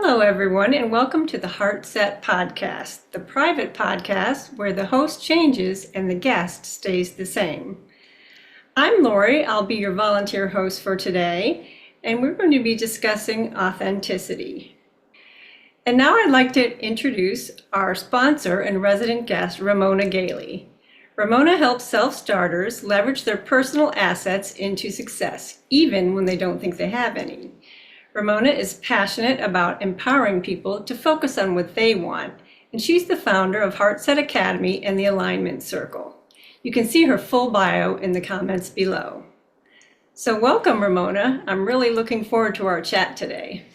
Hello, everyone, and welcome to the Heart Set Podcast, the private podcast where the host changes and the guest stays the same. I'm Laurie. I'll be your volunteer host for today, and we're going to be discussing authenticity. And now I'd like to introduce our sponsor and resident guest, Ramona Galey. Ramona helps self-starters leverage their personal assets into success, even when they don't think they have any. Ramona is passionate about empowering people to focus on what they want, and she's the founder of Heartset Academy and the Alignment Circle. You can see her full bio in the comments below. So welcome, Ramona. I'm really looking forward to our chat today.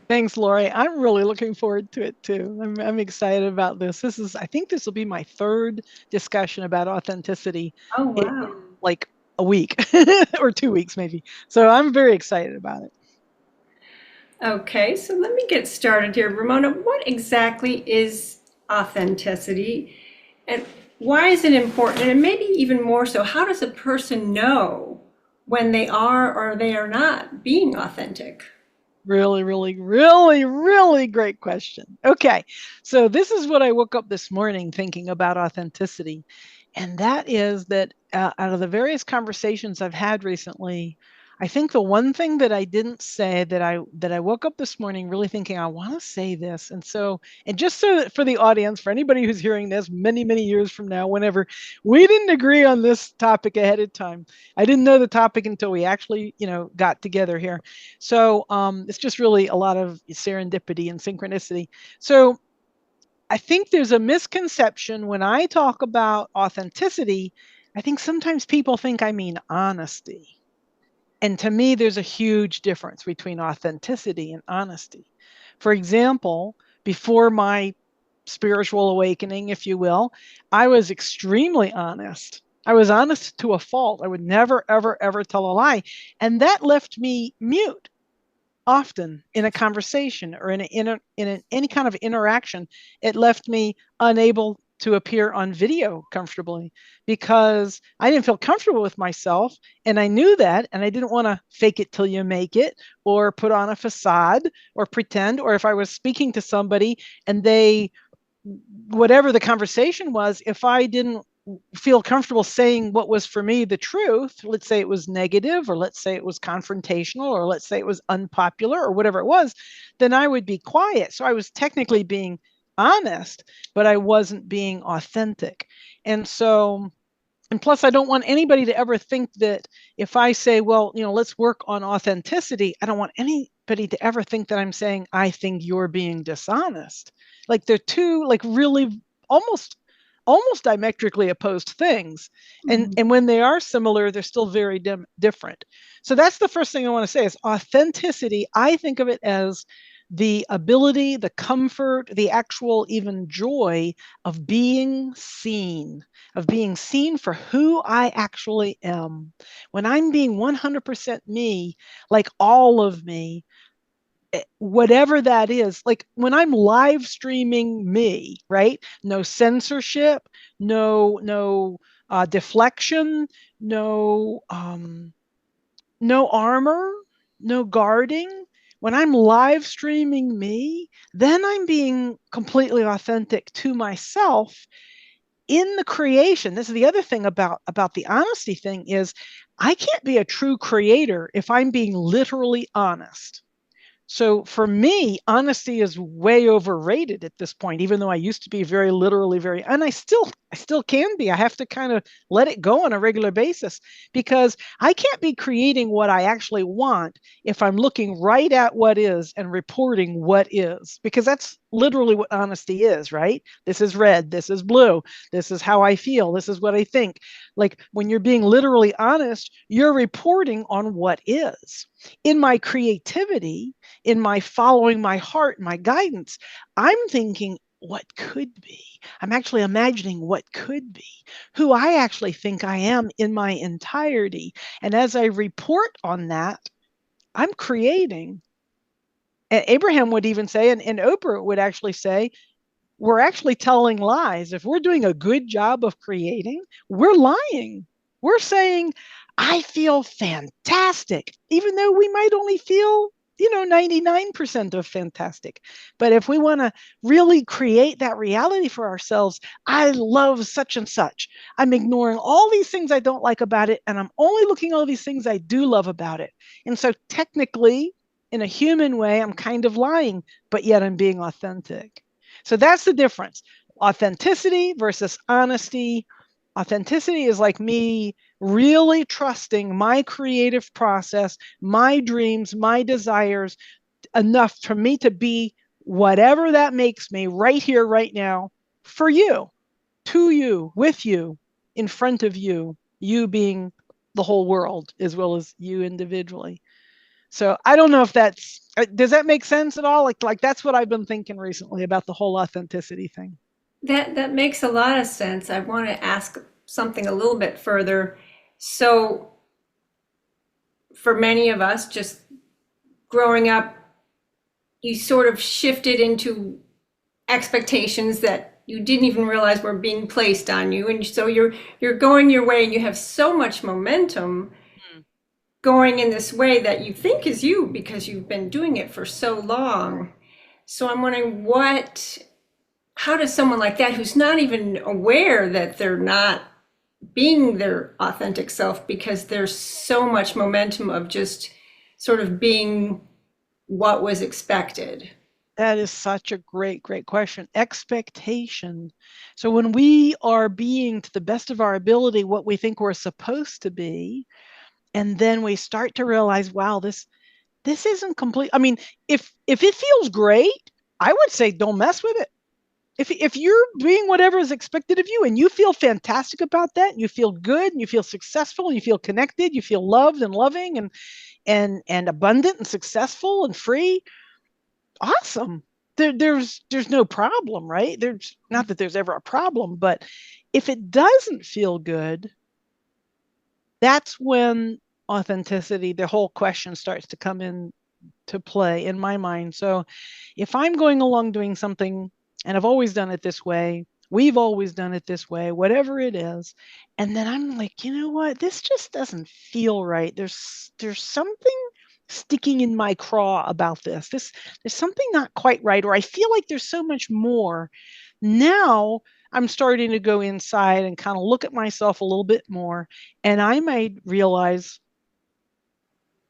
Thanks, Laurie. I'm really looking forward to it too. I'm excited about this. I think this will be my third discussion about authenticity in like a week or 2 weeks maybe. So I'm very excited about it. Okay, so let me get started here. Ramona, what exactly is authenticity and why is it important? And maybe even more so, how does a person know when they are or they are not being authentic? Really great question. Okay, so this is what I woke up this morning thinking about authenticity. And that is that out of the various conversations I've had recently, I think the one thing that I didn't say that I woke up this morning really thinking I want to say this. And just so that for the audience, for anybody who's hearing this many years from now, whenever we didn't agree on this topic ahead of time. I didn't know the topic until we actually, got together here. So it's just really a lot of serendipity and synchronicity. So I think there's a misconception when I talk about authenticity. I think sometimes people think I mean honesty. And to me, there's a huge difference between authenticity and honesty. For example, before my spiritual awakening, if you will, I was extremely honest. I was honest to a fault. I would never, ever tell a lie. And that left me mute often in a conversation or in any kind of interaction. It left me unable to appear on video comfortably because I didn't feel comfortable with myself. And I knew that. And I didn't want to fake it till you make it or put on a facade or pretend. Or if I was speaking to somebody and whatever the conversation was, if I didn't feel comfortable saying what was for me the truth, let's say it was negative, or let's say it was confrontational, or let's say it was unpopular, or whatever it was, then I would be quiet. So I was technically being honest, but I wasn't being authentic. And plus, I don't want anybody to ever think that if I say, well, let's work on authenticity, I don't want anybody to ever think that I'm saying, I think you're being dishonest. Like they're two, like really almost diametrically opposed things. And when they are similar, they're still very different. So that's the first thing I want to say is authenticity. I think of it as the ability, the comfort, the actual even joy of being seen for who I actually am. When I'm being 100% me, like all of me, whatever that is, like when I'm live streaming me, right? No censorship, no deflection, no armor, no guarding. When I'm live streaming me, then I'm being completely authentic to myself in the creation. This is the other thing about the honesty thing is I can't be a true creator if I'm being literally honest. So for me, honesty is way overrated at this point, even though I used to be very literally and I still can be. I have to kind of let it go on a regular basis because I can't be creating what I actually want if I'm looking right at what is and reporting what is, because that's literally what honesty is, right? This is red, this is blue, this is how I feel, this is what I think. Like when you're being literally honest, you're reporting on what is. In my creativity, in my following my heart, my guidance, I'm thinking what could be. I'm actually imagining what could be, who I actually think I am in my entirety. And as I report on that, I'm creating. And Abraham would even say, and Oprah would actually say, we're actually telling lies. If we're doing a good job of creating, we're lying. We're saying, I feel fantastic, even though we might only feel 99% of fantastic. But if we want to really create that reality for ourselves, I love such and such. I'm ignoring all these things I don't like about it, and I'm only looking at all these things I do love about it. And so technically, in a human way, I'm kind of lying, but yet I'm being authentic. So that's the difference. Authenticity versus honesty. Authenticity is like me really trusting my creative process, my dreams, my desires enough for me to be whatever that makes me right here, right now, for you, to you, with you, in front of you being the whole world as well as you individually. So I don't know if does that make sense at all? Like that's what I've been thinking recently about the whole authenticity thing. That makes a lot of sense. I want to ask something a little bit further. So, for many of us, just growing up, you sort of shifted into expectations that you didn't even realize were being placed on you, and so you're going your way, and you have so much momentum Hmm. going in this way that you think is you because you've been doing it for so long. So I'm wondering how does someone like that who's not even aware that they're not being their authentic self because there's so much momentum of just sort of being what was expected. That is such a great question. Expectation. So when we are being to the best of our ability what we think we're supposed to be, and then we start to realize, wow, this isn't complete. I mean, if it feels great, I would say don't mess with it. If you're doing whatever is expected of you and you feel fantastic about that, and you feel good and you feel successful and you feel connected, you feel loved and loving and abundant and successful and free, awesome. There's no problem, right? There's not that there's ever a problem, but if it doesn't feel good, that's when authenticity, the whole question starts to come in to play in my mind. So if I'm going along doing something and I've always done it this way, we've always done it this way, whatever it is, and then I'm like, you know what? This just doesn't feel right. There's something sticking in my craw about this. There's something not quite right, or I feel like there's so much more. Now I'm starting to go inside and kind of look at myself a little bit more, and I might realize,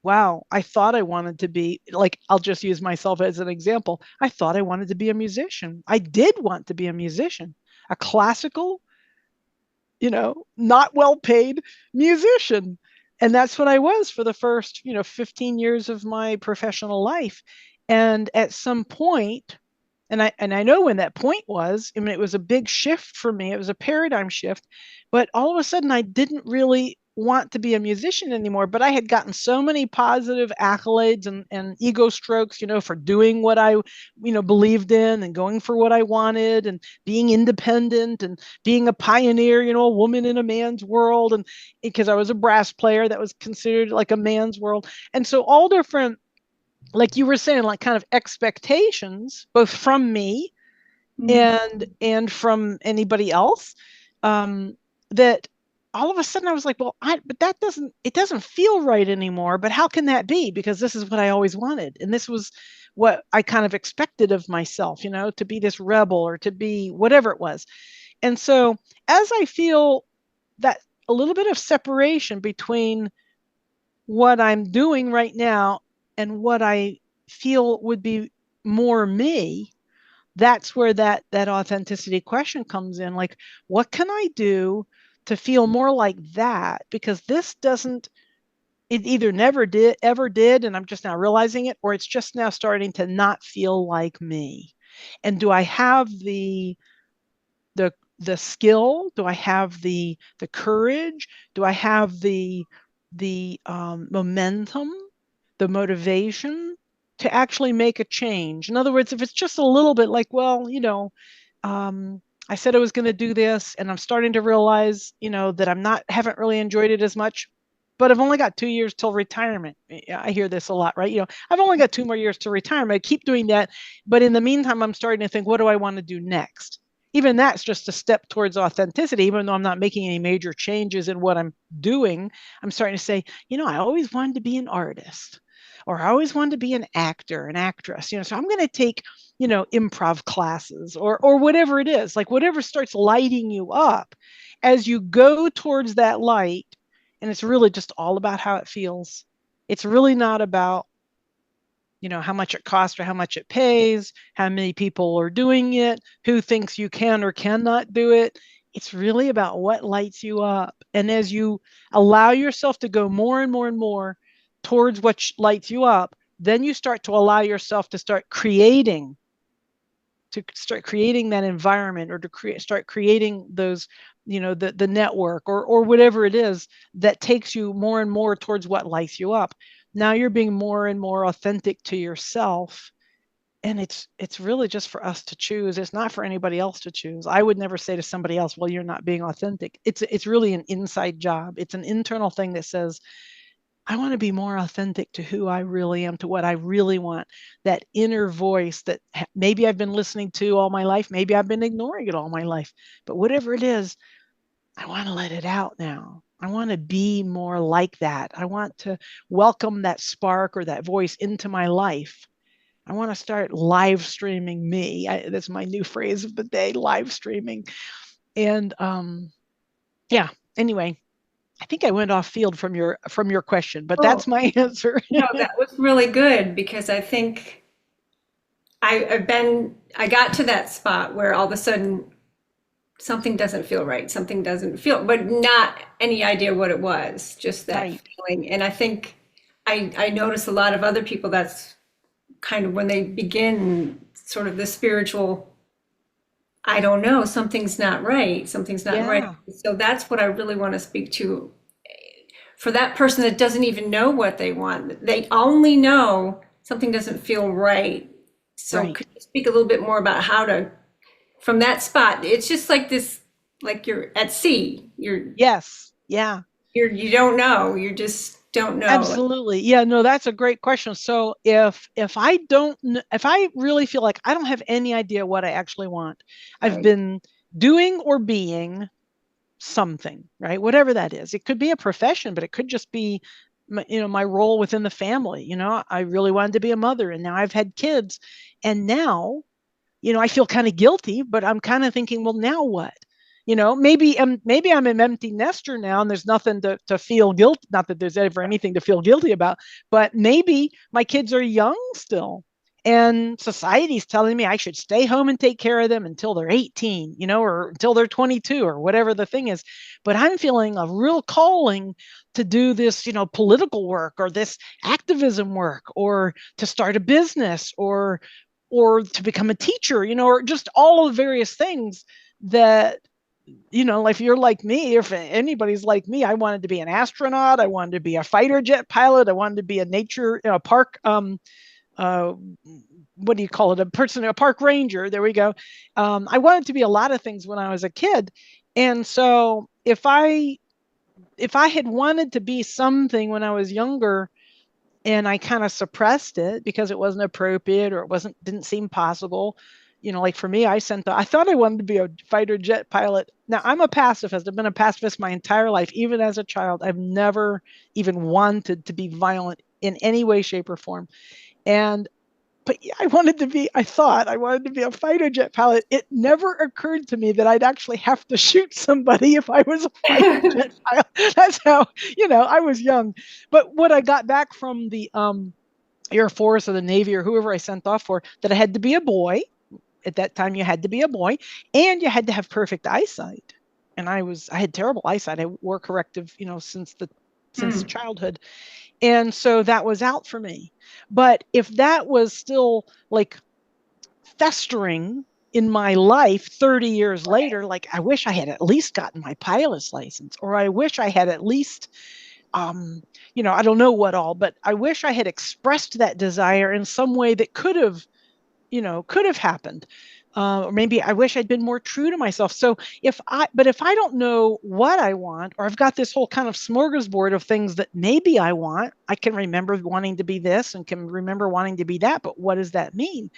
wow, I thought I wanted to be like, I'll just use myself as an example. I thought I wanted to be a musician. I did want to be a musician, a classical, not well paid musician. And that's what I was for the first, 15 years of my professional life. And at some point, and I know when that point was. I mean, it was a big shift for me. It was a paradigm shift, but all of a sudden I didn't really want to be a musician anymore. But I had gotten so many positive accolades and ego strokes, for doing what I, believed in and going for what I wanted and being independent and being a pioneer, a woman in a man's world. And because I was a brass player, that was considered like a man's world. And so all different, like you were saying, like kind of expectations, both from me and from anybody else, um, that all of a sudden I was like, well, but it doesn't feel right anymore. But how can that be? Because this is what I always wanted, and this was what I kind of expected of myself, to be this rebel or to be whatever it was. And so as I feel that a little bit of separation between what I'm doing right now and what I feel would be more me, that's where that authenticity question comes in. Like, what can I do to feel more like that? Because this doesn't, it either never did, ever did, and I'm just now realizing it, or it's just now starting to not feel like me. And do I have the skill? Do I have the courage? Do I have the momentum, the motivation to actually make a change? In other words, if it's just a little bit like, well, I said I was going to do this, and I'm starting to realize, that haven't really enjoyed it as much. But I've only got 2 years till retirement. I hear this a lot, right? I've only got 2 more years to retirement. I keep doing that, but in the meantime, I'm starting to think, what do I want to do next? Even that's just a step towards authenticity. Even though I'm not making any major changes in what I'm doing, I'm starting to say, I always wanted to be an artist, or I always wanted to be an actor, an actress, so I'm going to take, improv classes or whatever it is, like whatever starts lighting you up as you go towards that light. And it's really just all about how it feels. It's really not about, how much it costs or how much it pays, how many people are doing it, who thinks you can or cannot do it. It's really about what lights you up. And as you allow yourself to go more and more and more towards what lights you up, then you start to allow yourself to start creating that environment, or to start creating those, the network or whatever it is that takes you more and more towards what lights you up. Now you're being more and more authentic to yourself. And it's really just for us to choose. It's not for anybody else to choose. I would never say to somebody else, well, you're not being authentic. It's really an inside job. It's an internal thing that says, I want to be more authentic to who I really am, to what I really want, that inner voice that maybe I've been listening to all my life. Maybe I've been ignoring it all my life. But whatever it is, I want to let it out now. I want to be more like that. I want to welcome that spark or that voice into my life. I want to start live streaming me. That's my new phrase of the day, live streaming. And yeah, anyway, I think I went off field from your question, but Oh, that's my answer. no, that was really good because I think I got to that spot where all of a sudden something doesn't feel right, something doesn't feel, but not any idea what it was, just that Right. feeling. And I think I notice a lot of other people that's kind of when they begin sort of the spiritual, I don't know, something's not right, something's not right. Yeah. So that's what I really want to speak to for that person that doesn't even know what they want. They only know something doesn't feel right. So Right. could you speak a little bit more about how to, from that spot, it's just like this, like you're at sea. Yes. Yeah. You don't know. You just don't know. Absolutely. Yeah, no, that's a great question. So if I don't if I really feel like I don't have any idea what I actually want, I've Right. been doing or being something, right? Whatever that is. It could be a profession, but it could just be my role within the family. I really wanted to be a mother, and now I've had kids, and now, I feel kind of guilty, but I'm kind of thinking, well, now what? Maybe I'm an empty nester now, and there's nothing to feel guilt. Not that there's ever anything to feel guilty about, but maybe my kids are young still, and society's telling me I should stay home and take care of them until they're 18, or until they're 22, or whatever the thing is. But I'm feeling a real calling to do this, political work, or this activism work, or to start a business, or to become a teacher, or just all of the various things that, if you're like me, if anybody's like me, I wanted to be an astronaut, I wanted to be a fighter jet pilot, I wanted to be a nature, park, uh, what do you call it? A park ranger. There we go. I wanted to be a lot of things when I was a kid. And so if I had wanted to be something when I was younger, and I kind of suppressed it because it wasn't appropriate, or didn't seem possible. Like for me, I thought I wanted to be a fighter jet pilot. Now I'm a pacifist. I've been a pacifist my entire life. Even as a child, I've never even wanted to be violent in any way, shape, or form. But I thought I wanted to be a fighter jet pilot. It never occurred to me that I'd actually have to shoot somebody if I was a fighter jet pilot. That's how, I was young. But what I got back from the Air Force or the Navy or whoever I sent off for, that I had to be a boy. At that time, you had to be a boy, and you had to have perfect eyesight. And I had terrible eyesight. I wore corrective, since Hmm. childhood. And so that was out for me. But if that was still like festering in my life 30 years later, like I wish I had at least gotten my pilot's license, or I wish I had at least, I don't know what all, but I wish I had expressed that desire in some way that could have happened. Or maybe I wish I'd been more true to myself. So if I don't know what I want, or I've got this whole kind of smorgasbord of things that maybe I want, I can remember wanting to be this and can remember wanting to be that, but what does that mean?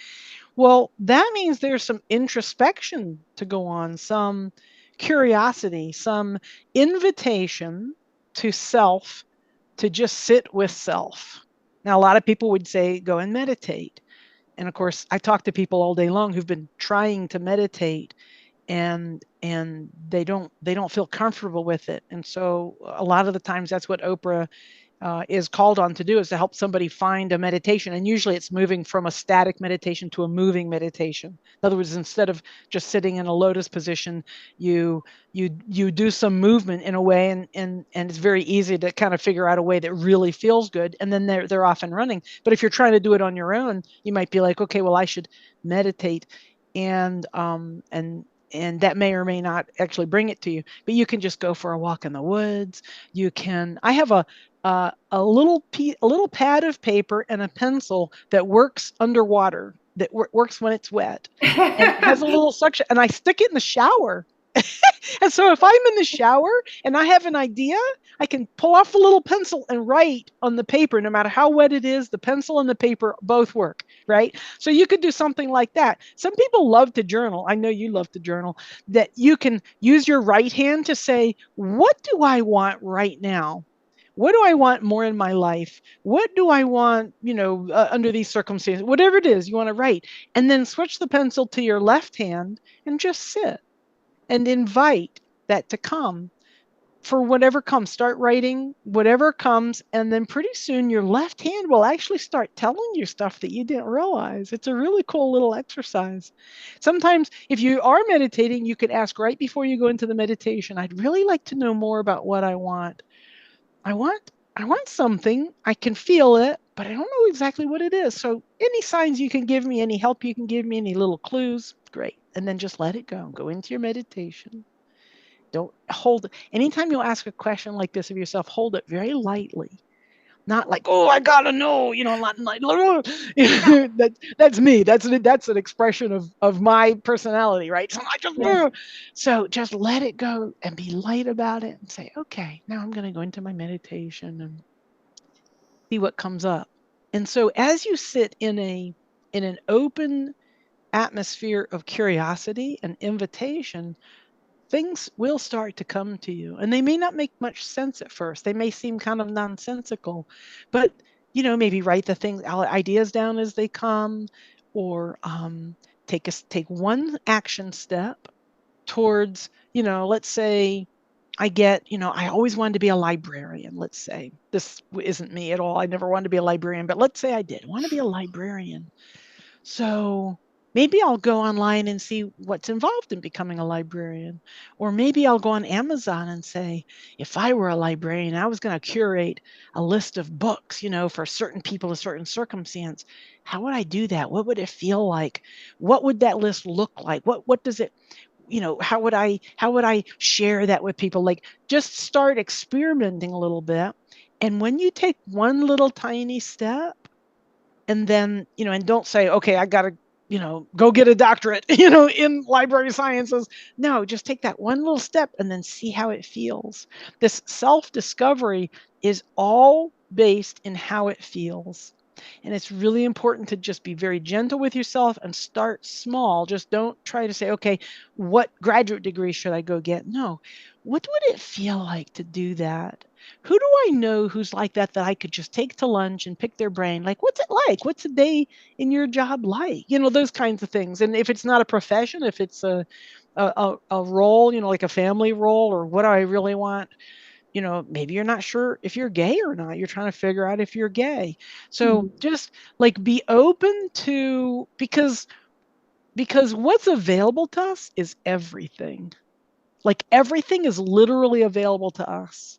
Well, that means there's some introspection to go on, some curiosity, some invitation to self, to just sit with self. Now, a lot of people would say, go and meditate. And of course, I talk to people all day long who've been trying to meditate, and they don't feel comfortable with it. And so a lot of the times that's what Oprah is called on to do, is to help somebody find a meditation. And usually it's moving from a static meditation to a moving meditation. In other words, instead of just sitting in a lotus position, you you do some movement in a way, and it's very easy to kind of figure out a way that really feels good, and then they're off and running. But if you're trying to do it on your own, you might be like, okay, well, I should meditate, and that may or may not actually bring it to you. But you can just go for a walk in the woods. You can. I have a little pad of paper and a pencil that works underwater, that works when it's wet, and it has a little suction, and I stick it in the shower. And so if I'm in the shower and I have an idea, I can pull off the little pencil and write on the paper. No matter how wet it is, the pencil and the paper both work, right? So you could do something like that. Some people love to journal. I know you love to journal. That you can use your right hand to say, what do I want right now? What do I want more in my life? What do I want, under these circumstances? Whatever it is you want to write. And then switch the pencil to your left hand and just sit and invite that to come. For whatever comes, start writing whatever comes, and then pretty soon your left hand will actually start telling you stuff that you didn't realize. It's a really cool little exercise. Sometimes, if you are meditating, you could ask right before you go into the meditation, I'd really like to know more about what I want. I want I want something. I can feel it, but I don't know exactly what it is. So any signs you can give me, any help you can give me, any little clues, great. And then just let it go. Go into your meditation. Don't hold it. Anytime you ask a question like this of yourself, hold it very lightly. Not like, oh, I gotta know, not like that's me. That's an expression of my personality, right? So Yes. so just let it go and be light about it and say, okay, now I'm gonna go into my meditation and see what comes up. And so as you sit in an open atmosphere of curiosity and invitation, things will start to come to you. And they may not make much sense at first. They may seem kind of nonsensical, but maybe write the things, ideas down as they come, or take one action step towards, let's say I always wanted to be a librarian. Let's say this isn't me at all. I never wanted to be a librarian, but let's say I did want to be a librarian. So maybe I'll go online and see what's involved in becoming a librarian. Or maybe I'll go on Amazon and say, if I were a librarian, I was going to curate a list of books, for certain people, a certain circumstance. How would I do that? What would it feel like? What would that list look like? What does it, how would I share that with people? Like, just start experimenting a little bit. And when you take one little tiny step, and then and don't say, okay, I gotta go get a doctorate in library sciences. No, just take that one little step and then see how it feels. This self-discovery is all based in how it feels, and it's really important to just be very gentle with yourself and start small. Just don't try to say, okay, what graduate degree should I go get? No, what would it feel like to do that? Who do I know who's like that I could just take to lunch and pick their brain? Like, what's it like? What's a day in your job like? Those kinds of things. And if it's not a profession, if it's a role, like a family role, or what do I really want? Maybe you're not sure if you're gay or not. You're trying to figure out if you're gay. So Mhm. just like be open to, because what's available to us is everything. Like, everything is literally available to us.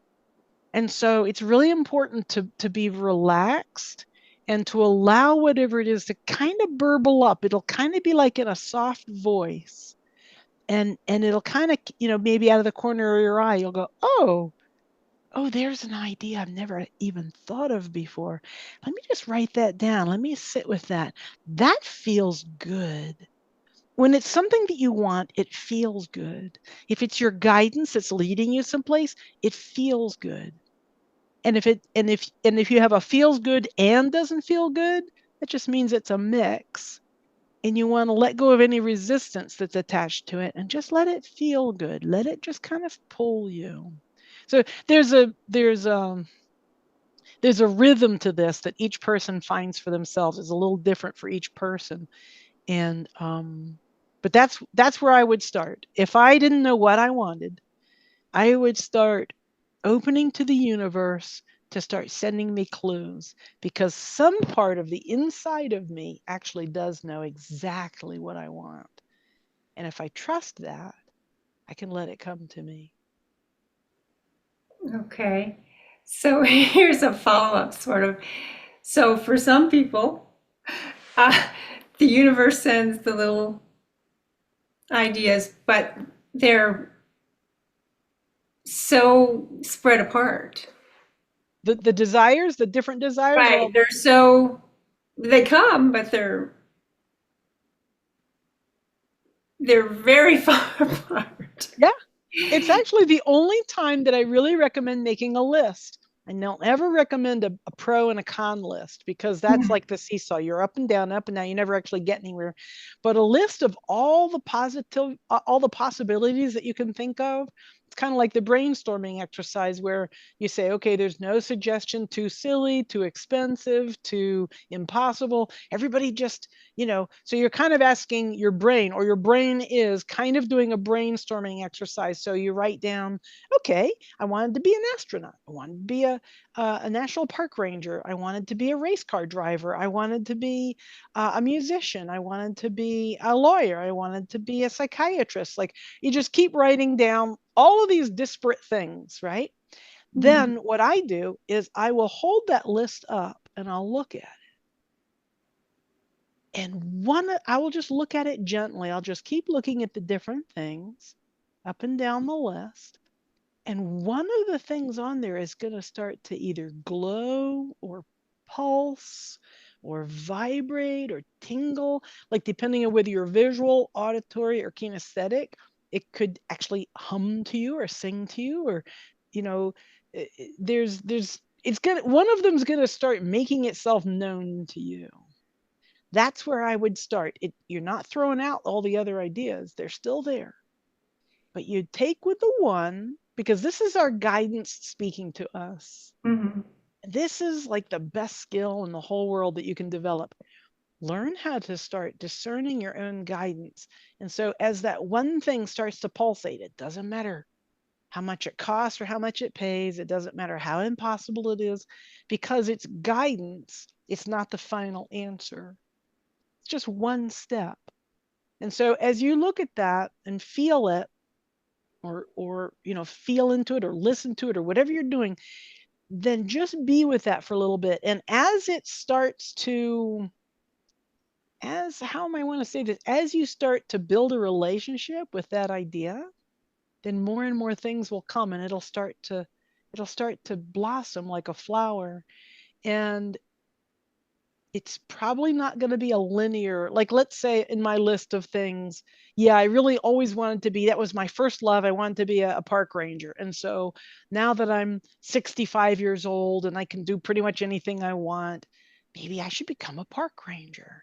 And so it's really important to be relaxed and to allow whatever it is to kind of burble up. It'll kind of be like in a soft voice. And it'll kind of, maybe out of the corner of your eye, you'll go, oh, there's an idea I've never even thought of before. Let me just write that down. Let me sit with that. That feels good. When it's something that you want, it feels good. If it's your guidance that's leading you someplace, it feels good. And if you have a feels good and doesn't feel good, that just means it's a mix. And you want to let go of any resistance that's attached to it and just let it feel good. Let it just kind of pull you. So there's there's a rhythm to this that each person finds for themselves. Is a little different for each person. And but that's where I would start. If I didn't know what I wanted, I would start opening to the universe to start sending me clues, because some part of the inside of me actually does know exactly what I want. And if I trust that, I can let it come to me. Okay. So here's a follow-up sort of. So for some people, uh, the universe sends the little ideas, but they're so spread apart. The desires, the different desires are Right. all, They're so, they come, but they're very far apart. yeah. It's actually the only time that I really recommend making a list. I don't ever recommend a pro and a con list, because that's like the seesaw. You're up and down, up and down. You never actually get anywhere. But a list of all the positive, all the possibilities that you can think of. It's kind of like the brainstorming exercise where you say, okay, there's no suggestion too silly, too expensive, too impossible. Everybody just, so you're kind of asking your brain, or your brain is kind of doing a brainstorming exercise. So you write down, okay, I wanted to be an astronaut. I wanted to be a national park ranger. I wanted to be a race car driver. I wanted to be a musician. I wanted to be a lawyer. I wanted to be a psychiatrist. Like, you just keep writing down all of these disparate things, right? Mhm. Then what I do is I will hold that list up and I'll look at it. And I will just look at it gently. I'll just keep looking at the different things up and down the list. And one of the things on there is going to start to either glow or pulse or vibrate or tingle, like depending on whether you're visual, auditory, or kinesthetic. It could actually hum to you or sing to you, or, you know, it's gonna, one of them's gonna start making itself known to you. That's where I would start. You're not throwing out all the other ideas, they're still there. But you take with the one, because this is our guidance speaking to us. Mhm. This is like the best skill in the whole world that you can develop. Learn how to start discerning your own guidance. And so, as that one thing starts to pulsate, it doesn't matter how much it costs or how much it pays, it doesn't matter how impossible it is, because it's guidance, it's not the final answer. It's just one step. And so as you look at that and feel it, or feel into it or listen to it or whatever you're doing, then just be with that for a little bit. And as it starts to, as how am I want to say this, as you start to build a relationship with that idea, then more and more things will come, and it'll start to blossom like a flower. And it's probably not going to be a linear, like, let's say in my list of things, yeah, I really always wanted to be, that was my first love, I wanted to be a park ranger. And so now that I'm 65 years old and I can do pretty much anything I want, maybe I should become a park ranger.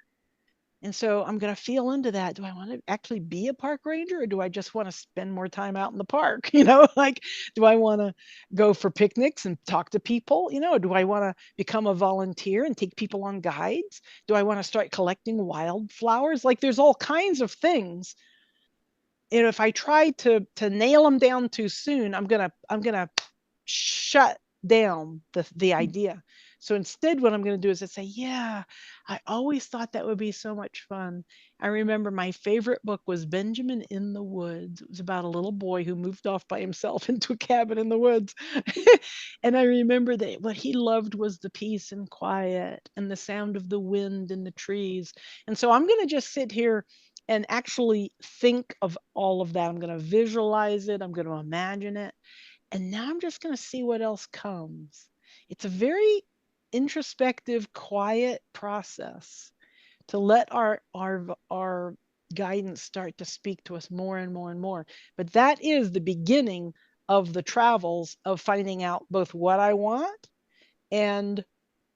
And so I'm going to feel into that. Do I want to actually be a park ranger, or do I just want to spend more time out in the park? Like, do I want to go for picnics and talk to people? Do I want to become a volunteer and take people on guides? Do I want to start collecting wildflowers? Like, there's all kinds of things. And if I try to nail them down too soon, I'm gonna shut down the idea. So instead, what I'm going to do is I say, yeah, I always thought that would be so much fun. I remember my favorite book was Benjamin in the Woods. It was about a little boy who moved off by himself into a cabin in the woods. And I remember that what he loved was the peace and quiet and the sound of the wind in the trees. And so I'm going to just sit here and actually think of all of that. I'm going to visualize it. I'm going to imagine it. And now I'm just going to see what else comes. It's a very introspective, quiet process to let our guidance start to speak to us more and more and more. But that is the beginning of the travels of finding out both what I want and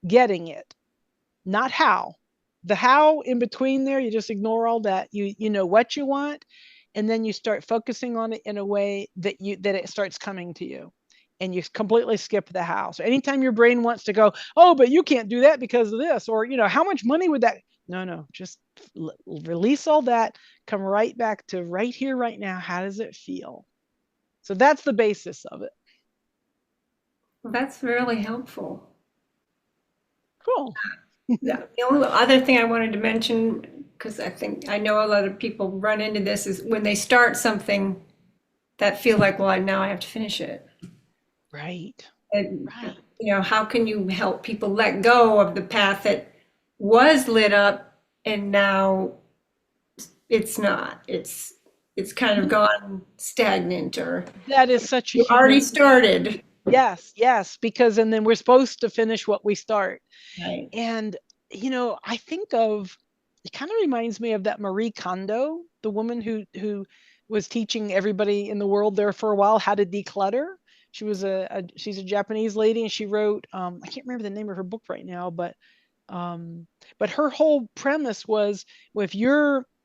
getting it, not how. The how in between there, you just ignore all that. You know what you want, and then you start focusing on it in a way that it starts coming to you. and you completely skip the how. So anytime your brain wants to go, oh, but you can't do that because of this, or, how much money would that? No, just release all that, come right back to right here, right now. How does it feel? So that's the basis of it. Well, that's really helpful. Cool. Yeah. The only other thing I wanted to mention, because I know a lot of people run into this, is when they start something that feel like, well, now I have to finish it. Right. And, Right. how can you help people let go of the path that was lit up and now it's not? It's kind of gone stagnant, or That is such a you already human thing. started. Yes, because and then we're supposed to finish what we start. Right. And I think of it kind of reminds me of that Marie Kondo, the woman who was teaching everybody in the world there for a while how to declutter. She was she's a Japanese lady, and she wrote I can't remember the name of her book right now, um, but her whole premise was, well,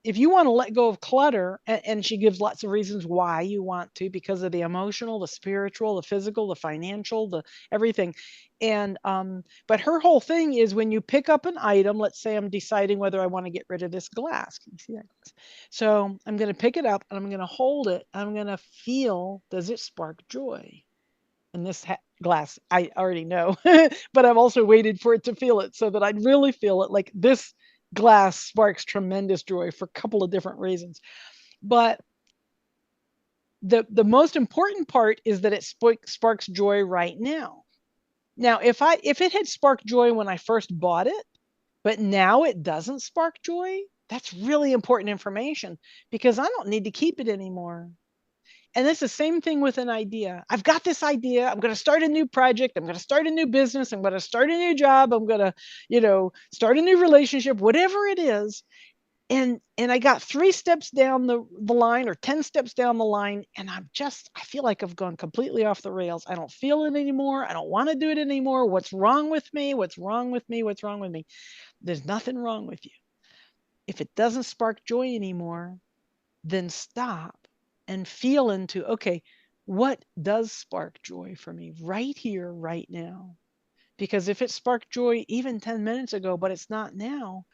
if you want to let go of clutter, and she gives lots of reasons why you want to, because of the emotional, the spiritual, the physical, the financial, the everything. And but her whole thing is, when you pick up an item, let's say I'm deciding whether I want to get rid of this glass. Can you see that glass? So I'm going to pick it up and I'm going to hold it. I'm going to feel, does it spark joy? And this glass, I already know, but I've also waited for it to feel it so that I'd really feel it. Like, this glass sparks tremendous joy for a couple of different reasons. But the most important part is that it sparks joy right now. Now, if it had sparked joy when I first bought it, but now it doesn't spark joy, that's really important information, because I don't need to keep it anymore. And it's the same thing with an idea. I've got this idea. I'm going to start a new project. I'm going to start a new business. I'm going to start a new job. I'm going to, start a new relationship, whatever it is. And I got 3 steps down the line, or 10 steps down the line, and I feel like I've gone completely off the rails. I don't feel it anymore. I don't want to do it anymore. What's wrong with me? What's wrong with me? What's wrong with me? There's nothing wrong with you. If it doesn't spark joy anymore, then stop and feel into, okay, what does spark joy for me right here, right now? Because if it sparked joy even 10 minutes ago, but it's not now,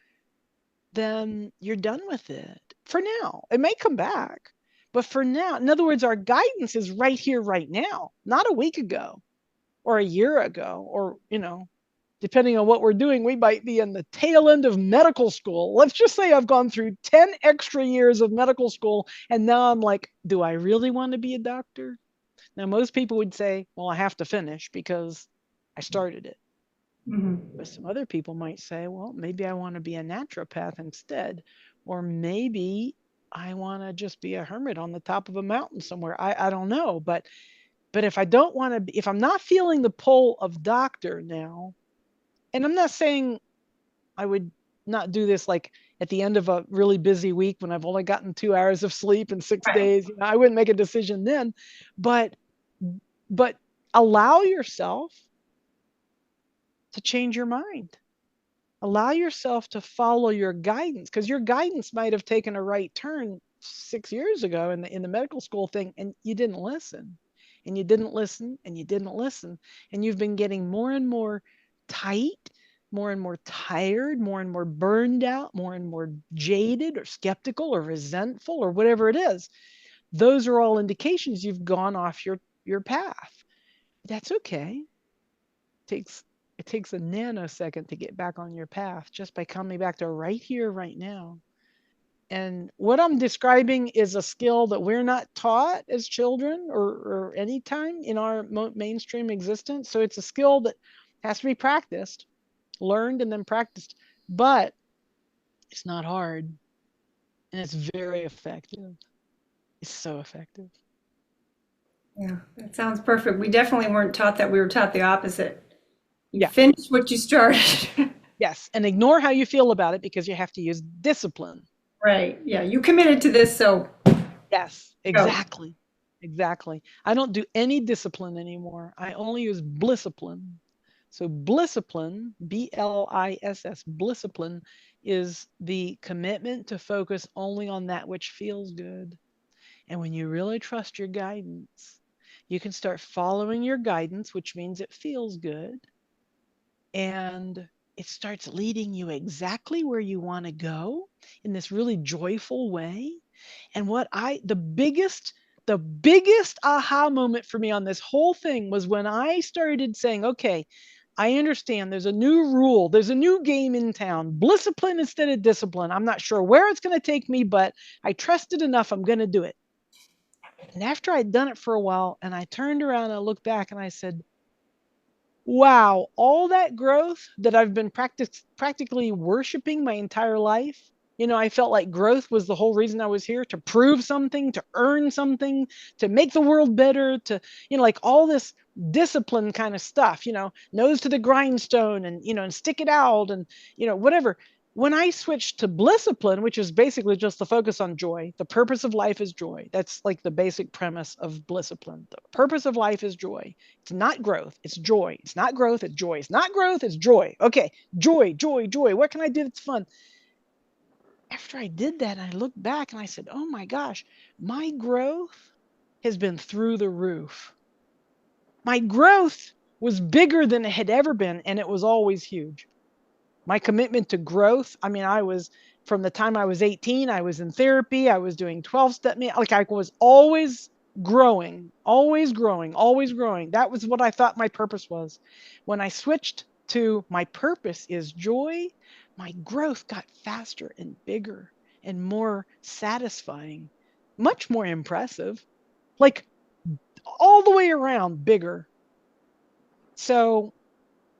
then you're done with it for now. It may come back, but for now, in other words, our guidance is right here, right now, not a week ago or a year ago, or, depending on what we're doing, we might be in the tail end of medical school. Let's just say I've gone through 10 extra years of medical school, and now I'm like, do I really want to be a doctor? Now, most people would say, well, I have to finish because I started it. Mhm. But some other people might say, well, maybe I want to be a naturopath instead, or maybe I want to just be a hermit on the top of a mountain somewhere. I don't know. But if I don't want to be, if I'm not feeling the pull of doctor now, and I'm not saying I would not do this like at the end of a really busy week when I've only gotten 2 hours of sleep in 6 days. I wouldn't make a decision then, but but allow yourself to change your mind. Allow yourself to follow your guidance, because your guidance might have taken a right turn 6 years ago in the medical school thing, and you didn't listen, and you didn't listen, and you didn't listen, and you've been getting more and more tight, more and more tired, more and more burned out, more and more jaded or skeptical or resentful or whatever it is. Those are all indications you've gone off your path. That's okay. Takes it takes a nanosecond to get back on your path, just by coming back to right here, right now. And what I'm describing is a skill that we're not taught as children, or any time in our mainstream existence. So it's a skill that has to be practiced, learned, and then practiced. But it's not hard, and it's very effective. It's so effective. Yeah, that sounds perfect. We definitely weren't taught that. We were taught the opposite. You Yeah. finish what you started. Yes. And ignore how you feel about it, because you have to use discipline. Right. Yeah. You committed to this, so Yes, go. exactly. Exactly. I don't do any discipline anymore. I only use blissipline. So blissipline, BLISS, blissipline is the commitment to focus only on that which feels good. And when you really trust your guidance, You can start following your guidance, which means it feels good. And it starts leading you exactly where you want to go in this really joyful way. And the biggest aha moment for me on this whole thing was when I started saying, okay, I understand there's a new rule, there's a new game in town, discipline instead of discipline. I'm not sure where it's going to take me, but I trust it enough. I'm going to do it. And after I'd done it for a while and I turned around and I looked back and I said, wow, all that growth that I've been practically worshiping my entire life. I felt like growth was the whole reason I was here, to prove something, to earn something, to make the world better, to, like all this discipline kind of stuff, nose to the grindstone and stick it out and, whatever. When I switched to blisscipline, which is basically just the focus on joy, the purpose of life is joy. That's like the basic premise of blisscipline. The purpose of life is joy. It's not growth, it's joy. It's not growth, it's joy. It's not growth, it's joy. Okay, joy, joy, joy. What can I do that's fun? After I did that, I looked back and I said, oh my gosh, my growth has been through the roof. My growth was bigger than it had ever been, and it was always huge. My commitment to growth, I mean, I was, from the time I was 18, I was in therapy, I was doing 12-step, like I was always growing, always growing, always growing. That was what I thought my purpose was. When I switched to my purpose is joy, my growth got faster and bigger and more satisfying, much more impressive, like all the way around bigger. So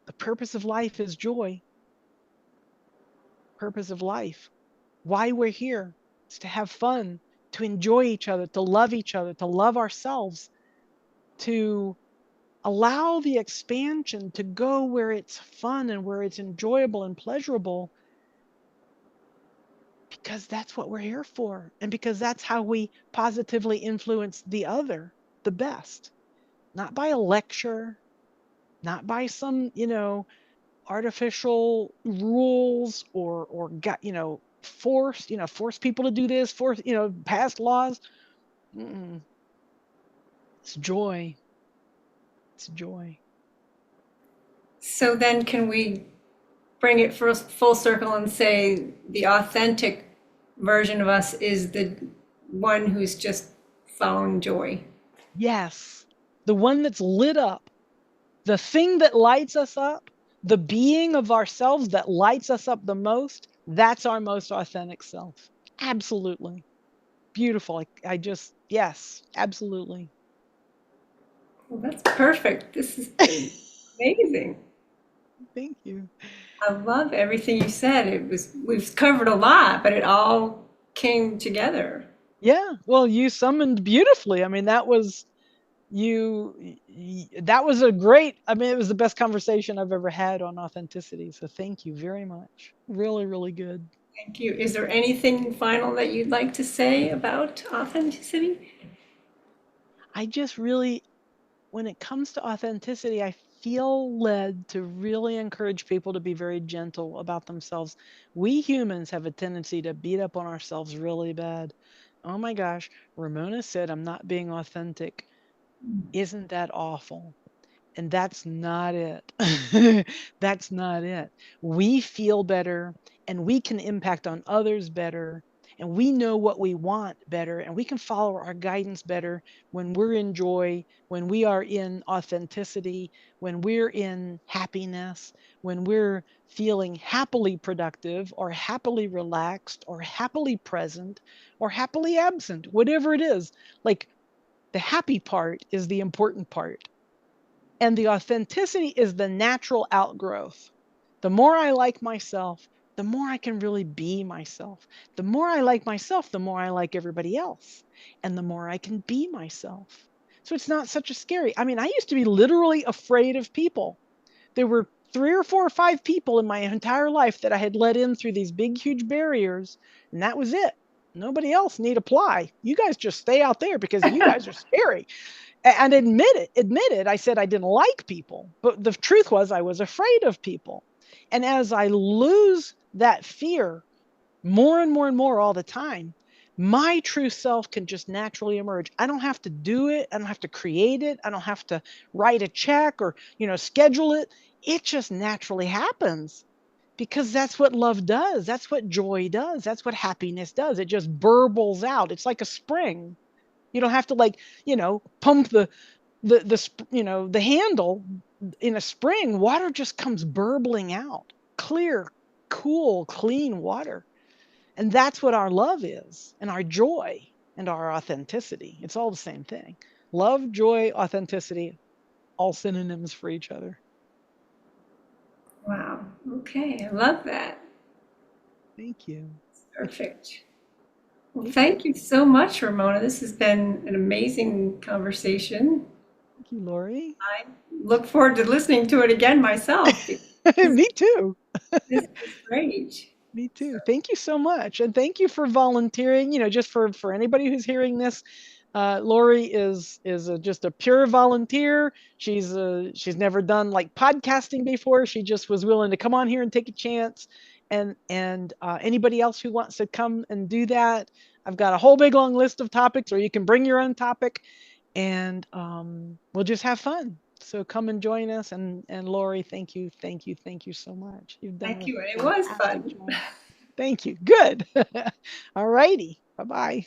the purpose of life is joy. Purpose of life, why we're here, is to have fun, to enjoy each other, to love ourselves, to allow the expansion to go where it's fun and where it's enjoyable and pleasurable, because that's what we're here for. And because that's how we positively influence the other the best, not by a lecture, not by some, artificial rules or force people to do this, force, pass laws. Mm-mm. It's joy. It's joy. So then, can we bring it full circle and say the authentic version of us is the one who's just found joy? Yes, the one that's lit up, the thing that lights us up, the being of ourselves that lights us up the most, that's our most authentic self. Absolutely. Beautiful. I just, yes, absolutely. Well, that's perfect. This has been amazing. Thank you. I love everything you said. We've covered a lot, but it all came together. Yeah, well, you summoned beautifully. I mean, that was a great, I mean, it was the best conversation I've ever had on authenticity. So thank you very much. Really, really good. Thank you. Is there anything final that you'd like to say about authenticity? I just really, when it comes to authenticity, I feel led to really encourage people to be very gentle about themselves. We humans have a tendency to beat up on ourselves really bad. Oh my gosh, Ramona said, I'm not being authentic. Isn't that awful? And that's not it. That's not it. We feel better and we can impact on others better. And we know what we want better. And we can follow our guidance better when we're in joy, when we are in authenticity, when we're in happiness, when we're feeling happily productive or happily relaxed or happily present or happily absent, whatever it is. Like the happy part is the important part. And the authenticity is the natural outgrowth. The more I like myself, the more I can really be myself. The more I like myself, the more I like everybody else. And the more I can be myself. So it's not such a scary. I mean, I used to be literally afraid of people. There were 3 or 4 or 5 people in my entire life that I had let in through these big, huge barriers, and that was it. Nobody else need apply. You guys just stay out there because you guys are scary. And admitted, I said I didn't like people, but the truth was I was afraid of people. And as I lose that fear more and more and more all the time, My true self can just naturally emerge. I don't have to do it. I don't have to create it. I don't have to write a check or, schedule it. It just naturally happens because that's what love does. That's what joy does. That's what happiness does. It just burbles out. It's like a spring. You don't have to pump the handle in a spring. Water just comes burbling out. Clear, cool, clean water. And that's what our love is, and our joy and our authenticity. It's all the same thing. Love, joy, authenticity, all synonyms for each other. Wow. Okay. I love that. Thank you. Perfect. Well, Thank you. thank you so much, Ramona. This has been an amazing conversation. Thank you, Laurie. I look forward to listening to it again myself because Me too. this is great. Me So, too. Thank you so much. And thank you for volunteering. Just for anybody who's hearing this, Laurie is just a pure volunteer. She's never done like podcasting before. She just was willing to come on here and take a chance. And anybody else who wants to come and do that, I've got a whole big long list of topics, or you can bring your own topic, and we'll just have fun. So come and join us. And Laurie, thank you so much. You've done thank a you. And it was fantastic fun. job. Thank you. Good. All righty. Bye bye.